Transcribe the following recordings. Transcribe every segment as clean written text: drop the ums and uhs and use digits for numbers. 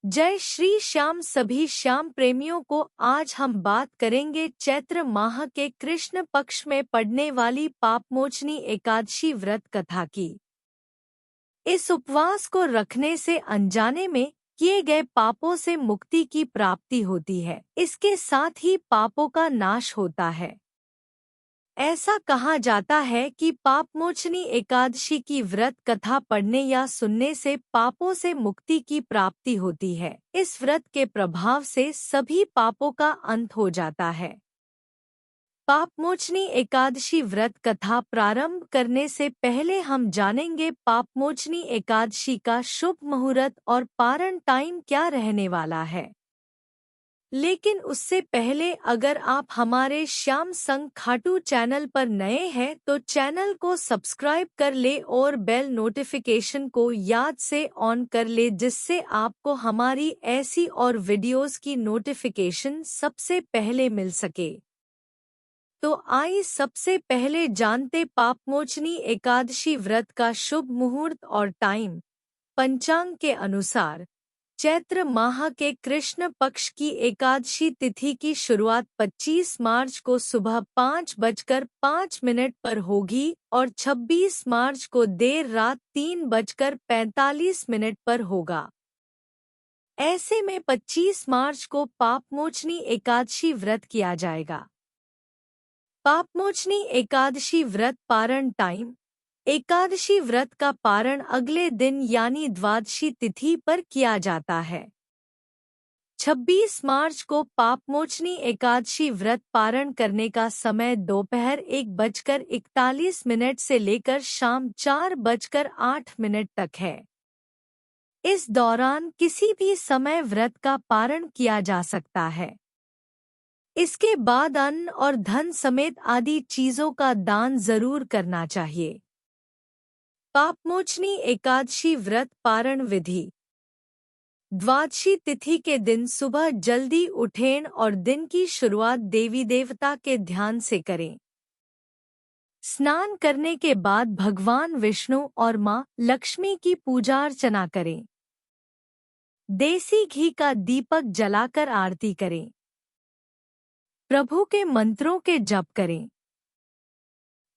जय श्री श्याम। सभी श्याम प्रेमियों को आज हम बात करेंगे चैत्र माह के कृष्ण पक्ष में पड़ने वाली पापमोचनी एकादशी व्रत कथा की। इस उपवास को रखने से अनजाने में किए गए पापों से मुक्ति की प्राप्ति होती है। इसके साथ ही पापों का नाश होता है। ऐसा कहा जाता है कि पापमोचनी एकादशी की व्रत कथा पढ़ने या सुनने से पापों से मुक्ति की प्राप्ति होती है। इस व्रत के प्रभाव से सभी पापों का अंत हो जाता है। पापमोचनी एकादशी व्रत कथा प्रारंभ करने से पहले हम जानेंगे पापमोचनी एकादशी का शुभ मुहूर्त और पारण टाइम क्या रहने वाला है। लेकिन उससे पहले अगर आप हमारे श्याम संग खाटू चैनल पर नए हैं तो चैनल को सब्सक्राइब कर ले और बेल नोटिफिकेशन को याद से ऑन कर ले, जिससे आपको हमारी ऐसी और वीडियोस की नोटिफिकेशन सबसे पहले मिल सके। तो आइए सबसे पहले जानते पापमोचनी एकादशी व्रत का शुभ मुहूर्त और टाइम। पंचांग के अनुसार चैत्र माह के कृष्ण पक्ष की एकादशी तिथि की शुरुआत 25 मार्च को सुबह 5:05 पर होगी और 26 मार्च को देर रात 3:45 पर होगा। ऐसे में 25 मार्च को पापमोचनी एकादशी व्रत किया जाएगा। पापमोचनी एकादशी व्रत पारण टाइम। एकादशी व्रत का पारण अगले दिन यानी द्वादशी तिथि पर किया जाता है। 26 मार्च को पापमोचनी एकादशी व्रत पारण करने का समय दोपहर 1:41 से लेकर शाम 4:08 तक है। इस दौरान किसी भी समय व्रत का पारण किया जा सकता है। इसके बाद अन्न और धन समेत आदि चीजों का दान जरूर करना चाहिए। पापमोचनी एकादशी व्रत पारण विधि। द्वादशी तिथि के दिन सुबह जल्दी उठें और दिन की शुरुआत देवी देवता के ध्यान से करें। स्नान करने के बाद भगवान विष्णु और मां लक्ष्मी की पूजा अर्चना करें। देसी घी का दीपक जलाकर आरती करें। प्रभु के मंत्रों के जप करें।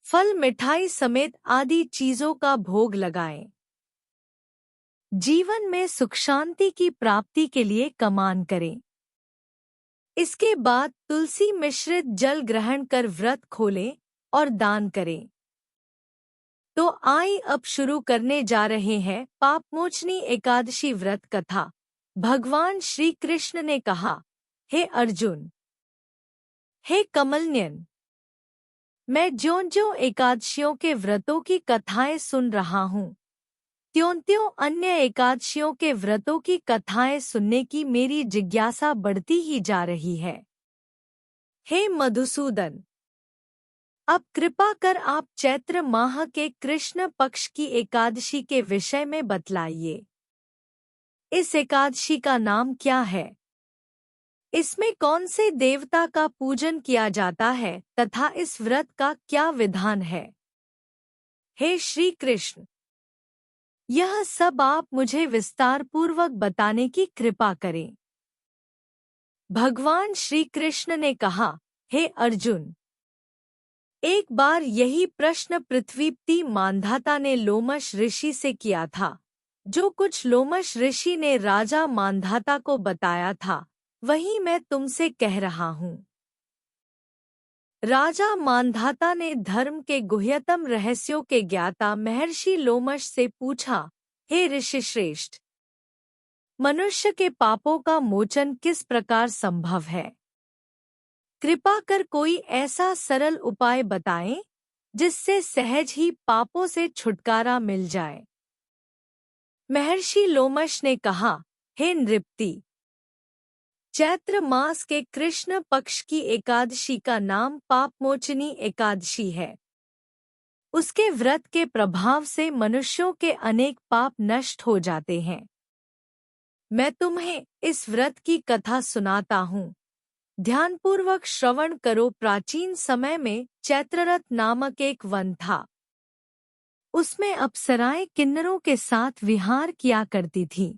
फल मिठाई समेत आदि चीजों का भोग लगाएं। जीवन में सुख शांति की प्राप्ति के लिए कमान करें। इसके बाद तुलसी मिश्रित जल ग्रहण कर व्रत खोलें और दान करें। तो आइए अब शुरू करने जा रहे हैं पापमोचनी एकादशी व्रत कथा। भगवान श्री कृष्ण ने कहा, हे अर्जुन, हे कमलनयन, मैं ज्यों-ज्यों एकादशियों के व्रतों की कथाएं सुन रहा हूँ, त्यों-त्यों अन्य एकादशियों के व्रतों की कथाएं सुनने की मेरी जिज्ञासा बढ़ती ही जा रही है। हे मधुसूदन, अब कृपा कर आप चैत्र माह के कृष्ण पक्ष की एकादशी के विषय में बतलाइए। इस एकादशी का नाम क्या है? इसमें कौन से देवता का पूजन किया जाता है तथा इस व्रत का क्या विधान है? हे श्री कृष्ण, यह सब आप मुझे विस्तार पूर्वक बताने की कृपा करें। भगवान श्री कृष्ण ने कहा, हे अर्जुन, एक बार यही प्रश्न पृथ्वीपति मांधाता ने लोमश ऋषि से किया था। जो कुछ लोमश ऋषि ने राजा मांधाता को बताया था वही मैं तुमसे कह रहा हूँ। राजा मांधाता ने धर्म के गुह्यतम रहस्यों के ज्ञाता महर्षि लोमश से पूछा, हे ऋषि श्रेष्ठ, मनुष्य के पापों का मोचन किस प्रकार संभव है? कृपा कर कोई ऐसा सरल उपाय बताएं जिससे सहज ही पापों से छुटकारा मिल जाए। महर्षि लोमश ने कहा, हे नृपति, चैत्र मास के कृष्ण पक्ष की एकादशी का नाम पापमोचनी एकादशी है। उसके व्रत के प्रभाव से मनुष्यों के अनेक पाप नष्ट हो जाते हैं। मैं तुम्हें इस व्रत की कथा सुनाता हूँ। ध्यानपूर्वक श्रवण करो। प्राचीन समय में चैत्ररथ नामक एक वन था। उसमें अप्सराएं किन्नरों के साथ विहार किया करती थीं।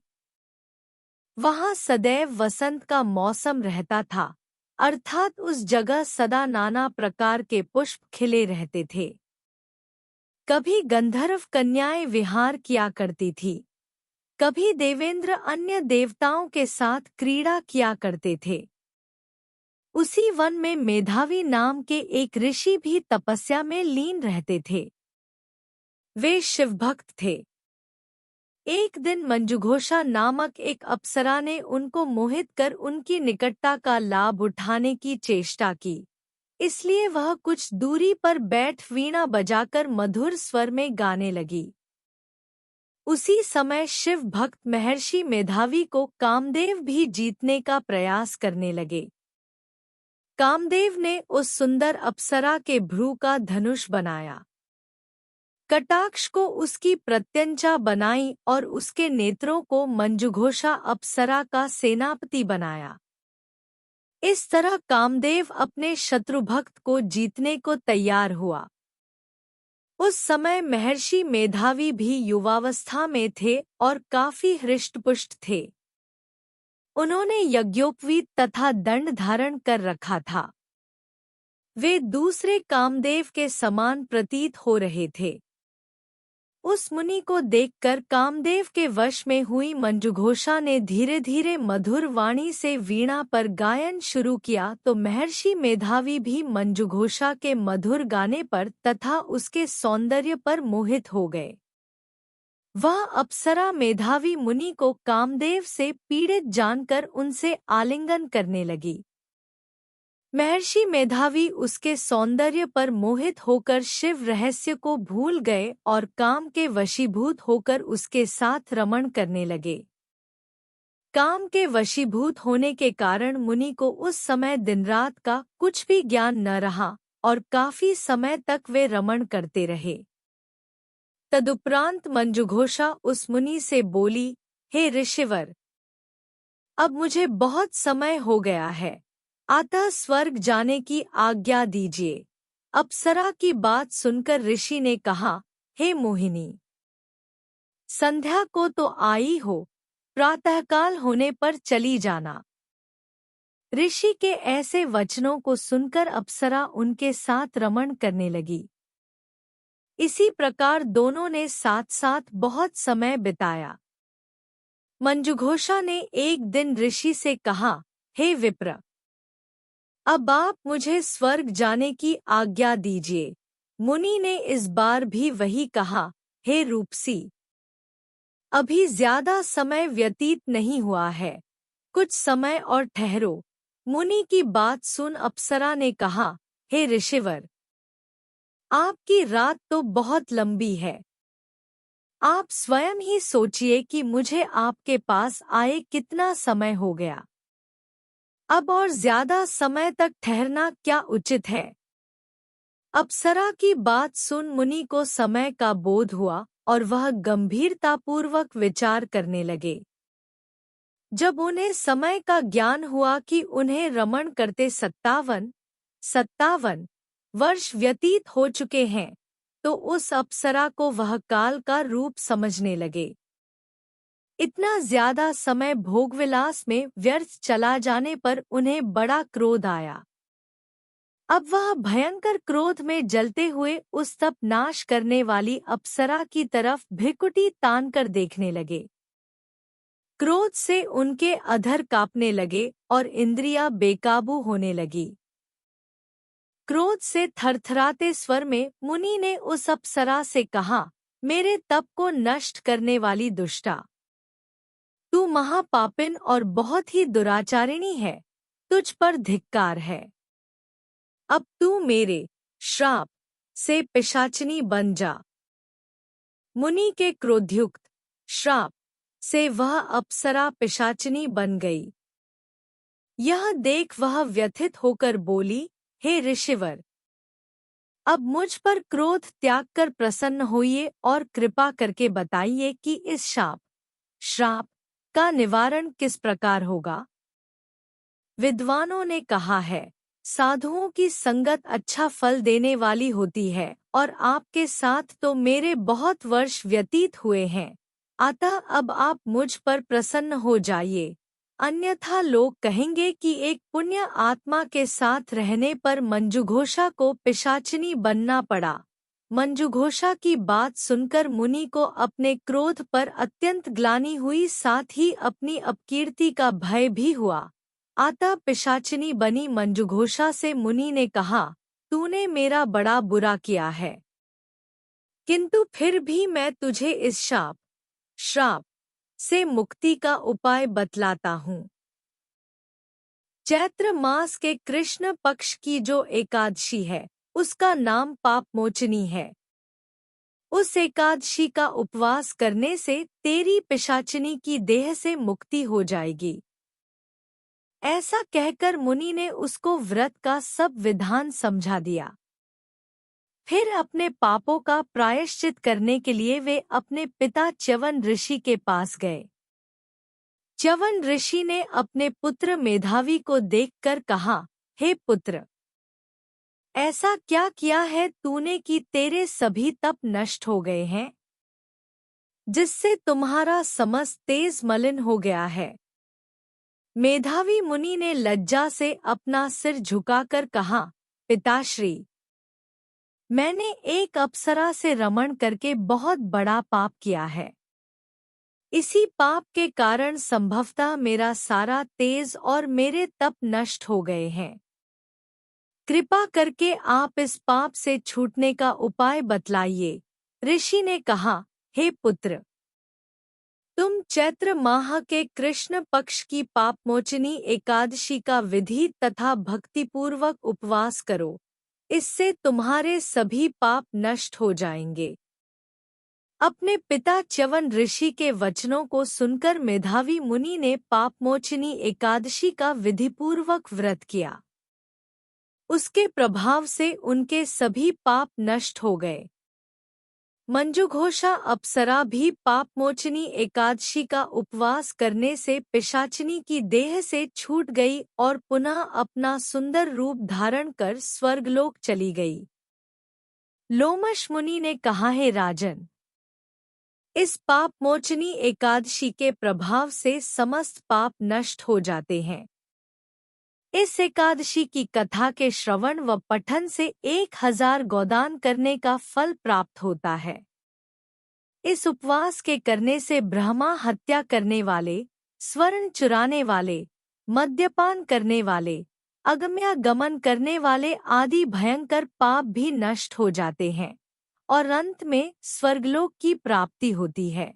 वहाँ सदैव वसंत का मौसम रहता था, अर्थात उस जगह सदा नाना प्रकार के पुष्प खिले रहते थे। कभी गंधर्व कन्याएं विहार किया करती थी, कभी देवेंद्र अन्य देवताओं के साथ क्रीड़ा किया करते थे। उसी वन में मेधावी नाम के एक ऋषि भी तपस्या में लीन रहते थे। वे शिवभक्त थे। एक दिन मंजुघोषा नामक एक अप्सरा ने उनको मोहित कर उनकी निकटता का लाभ उठाने की चेष्टा की, इसलिए वह कुछ दूरी पर बैठ वीणा बजाकर मधुर स्वर में गाने लगी। उसी समय शिव भक्त महर्षि मेधावी को कामदेव भी जीतने का प्रयास करने लगे। कामदेव ने उस सुंदर अप्सरा के भ्रू का धनुष बनाया, कटाक्ष को उसकी प्रत्यंचा बनाई और उसके नेत्रों को मंजुघोषा अप्सरा का सेनापति बनाया। इस तरह कामदेव अपने शत्रुभक्त को जीतने को तैयार हुआ। उस समय महर्षि मेधावी भी युवावस्था में थे और काफी हृष्टपुष्ट थे। उन्होंने यज्ञोपवीत तथा दंड धारण कर रखा था। वे दूसरे कामदेव के समान प्रतीत हो रहे थे। उस मुनि को देखकर कामदेव के वश में हुई मंजुघोषा ने धीरे धीरे मधुर वाणी से वीणा पर गायन शुरू किया तो महर्षि मेधावी भी मंजुघोषा के मधुर गाने पर तथा उसके सौंदर्य पर मोहित हो गए। वह अप्सरा मेधावी मुनि को कामदेव से पीड़ित जानकर उनसे आलिंगन करने लगी। महर्षि मेधावी उसके सौंदर्य पर मोहित होकर शिव रहस्य को भूल गए और काम के वशीभूत होकर उसके साथ रमण करने लगे। काम के वशीभूत होने के कारण मुनि को उस समय दिन रात का कुछ भी ज्ञान न रहा और काफी समय तक वे रमण करते रहे। तदुपरांत मंजुघोषा उस मुनि से बोली, हे ऋषिवर, अब मुझे बहुत समय हो गया है, अतः स्वर्ग जाने की आज्ञा दीजिए। अप्सरा की बात सुनकर ऋषि ने कहा, हे मोहिनी, संध्या को तो आई हो, प्रातःकाल होने पर चली जाना। ऋषि के ऐसे वचनों को सुनकर अप्सरा उनके साथ रमण करने लगी। इसी प्रकार दोनों ने साथ साथ बहुत समय बिताया। मंजुघोषा ने एक दिन ऋषि से कहा, हे विप्र, अब आप मुझे स्वर्ग जाने की आज्ञा दीजिए। मुनि ने इस बार भी वही कहा, हे रूपसी, अभी ज्यादा समय व्यतीत नहीं हुआ है, कुछ समय और ठहरो। मुनि की बात सुन अप्सरा ने कहा, हे ऋषिवर, आपकी रात तो बहुत लंबी है। आप स्वयं ही सोचिए कि मुझे आपके पास आए कितना समय हो गया। अब और ज्यादा समय तक ठहरना क्या उचित है? अप्सरा की बात सुन मुनि को समय का बोध हुआ और वह गंभीरतापूर्वक विचार करने लगे। जब उन्हें समय का ज्ञान हुआ कि उन्हें रमण करते 57 वर्ष व्यतीत हो चुके हैं, तो उस अप्सरा को वह काल का रूप समझने लगे। इतना ज्यादा समय भोगविलास में व्यर्थ चला जाने पर उन्हें बड़ा क्रोध आया। अब वह भयंकर क्रोध में जलते हुए उस तप नाश करने वाली अप्सरा की तरफ भ्रिकुटी तान कर देखने लगे। क्रोध से उनके अधर कांपने लगे और इंद्रियां बेकाबू होने लगी। क्रोध से थरथराते स्वर में मुनि ने उस अप्सरा से कहा, मेरे तप को नष्ट करने वाली दुष्टा, तू महापापिन और बहुत ही दुराचारिणी है, तुझ पर धिक्कार है। अब तू मेरे श्राप से पिशाचिनी बन जा। मुनि के क्रोधयुक्त श्राप से वह अप्सरा पिशाचिनी बन गई। यह देख वह व्यथित होकर बोली, हे ऋषिवर, अब मुझ पर क्रोध त्याग कर प्रसन्न होइए और कृपा करके बताइए कि इस श्राप का निवारण किस प्रकार होगा। विद्वानों ने कहा है, साधुओं की संगत अच्छा फल देने वाली होती है और आपके साथ तो मेरे बहुत वर्ष व्यतीत हुए हैं, अतः अब आप मुझ पर प्रसन्न हो जाइए अन्यथा लोग कहेंगे कि एक पुण्य आत्मा के साथ रहने पर मंजुघोषा को पिशाचिनी बनना पड़ा। मंजुघोषा की बात सुनकर मुनि को अपने क्रोध पर अत्यंत ग्लानि हुई, साथ ही अपनी अपकीर्ति का भय भी हुआ। अतः पिशाचिनी बनी मंजुघोषा से मुनि ने कहा, तूने मेरा बड़ा बुरा किया है, किंतु फिर भी मैं तुझे इस श्राप से मुक्ति का उपाय बतलाता हूँ। चैत्र मास के कृष्ण पक्ष की जो एकादशी है उसका नाम पापमोचनी है। उस एकादशी का उपवास करने से तेरी पिशाचिनी की देह से मुक्ति हो जाएगी। ऐसा कहकर मुनि ने उसको व्रत का सब विधान समझा दिया। फिर अपने पापों का प्रायश्चित करने के लिए वे अपने पिता च्यवन ऋषि के पास गए। च्यवन ऋषि ने अपने पुत्र मेधावी को देखकर कहा, हे पुत्र, ऐसा क्या किया है तूने कि तेरे सभी तप नष्ट हो गए हैं, जिससे तुम्हारा समस्त तेज मलिन हो गया है। मेधावी मुनि ने लज्जा से अपना सिर झुकाकर कहा, पिताश्री, मैंने एक अप्सरा से रमण करके बहुत बड़ा पाप किया है। इसी पाप के कारण संभवतः मेरा सारा तेज और मेरे तप नष्ट हो गए हैं। कृपा करके आप इस पाप से छूटने का उपाय बतलाइए। ऋषि ने कहा, हे पुत्र, तुम चैत्र माह के कृष्ण पक्ष की पापमोचनी एकादशी का विधि तथा भक्तिपूर्वक उपवास करो, इससे तुम्हारे सभी पाप नष्ट हो जाएंगे। अपने पिता च्यवन ऋषि के वचनों को सुनकर मेधावी मुनि ने पापमोचनी एकादशी का विधिपूर्वक व्रत किया। उसके प्रभाव से उनके सभी पाप नष्ट हो गए। मंजुघोषा अप्सरा भी पापमोचनी एकादशी का उपवास करने से पिशाचिनी की देह से छूट गई और पुनः अपना सुंदर रूप धारण कर स्वर्गलोक चली गई। लोमश मुनि ने कहा, हे राजन, इस पापमोचनी एकादशी के प्रभाव से समस्त पाप नष्ट हो जाते हैं। इस एकादशी की कथा के श्रवण व पठन से 1000 गोदान करने का फल प्राप्त होता है। इस उपवास के करने से ब्रह्मा हत्या करने वाले, स्वर्ण चुराने वाले, मद्यपान करने वाले, अगम्यागमन करने वाले आदि भयंकर पाप भी नष्ट हो जाते हैं और अंत में स्वर्गलोक की प्राप्ति होती है।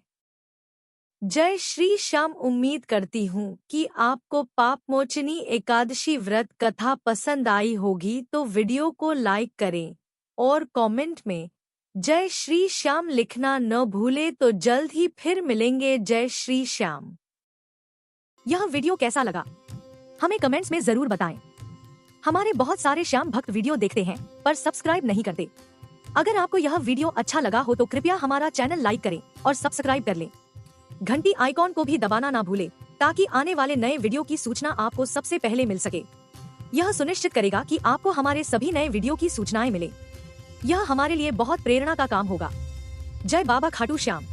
जय श्री श्याम। उम्मीद करती हूँ कि आपको पापमोचनी एकादशी व्रत कथा पसंद आई होगी, तो वीडियो को लाइक करें और कमेंट में जय श्री श्याम लिखना न भूलें। तो जल्द ही फिर मिलेंगे। जय श्री श्याम। यह वीडियो कैसा लगा हमें कमेंट्स में जरूर बताएं। हमारे बहुत सारे श्याम भक्त वीडियो देखते हैं पर सब्सक्राइब नहीं करते। अगर आपको यह वीडियो अच्छा लगा हो तो कृपया हमारा चैनल लाइक करें और सब्सक्राइब कर लें। घंटी आइकॉन को भी दबाना ना भूलें ताकि आने वाले नए वीडियो की सूचना आपको सबसे पहले मिल सके। यह सुनिश्चित करेगा कि आपको हमारे सभी नए वीडियो की सूचनाएं मिले। यह हमारे लिए बहुत प्रेरणा का काम होगा। जय बाबा खाटू श्याम।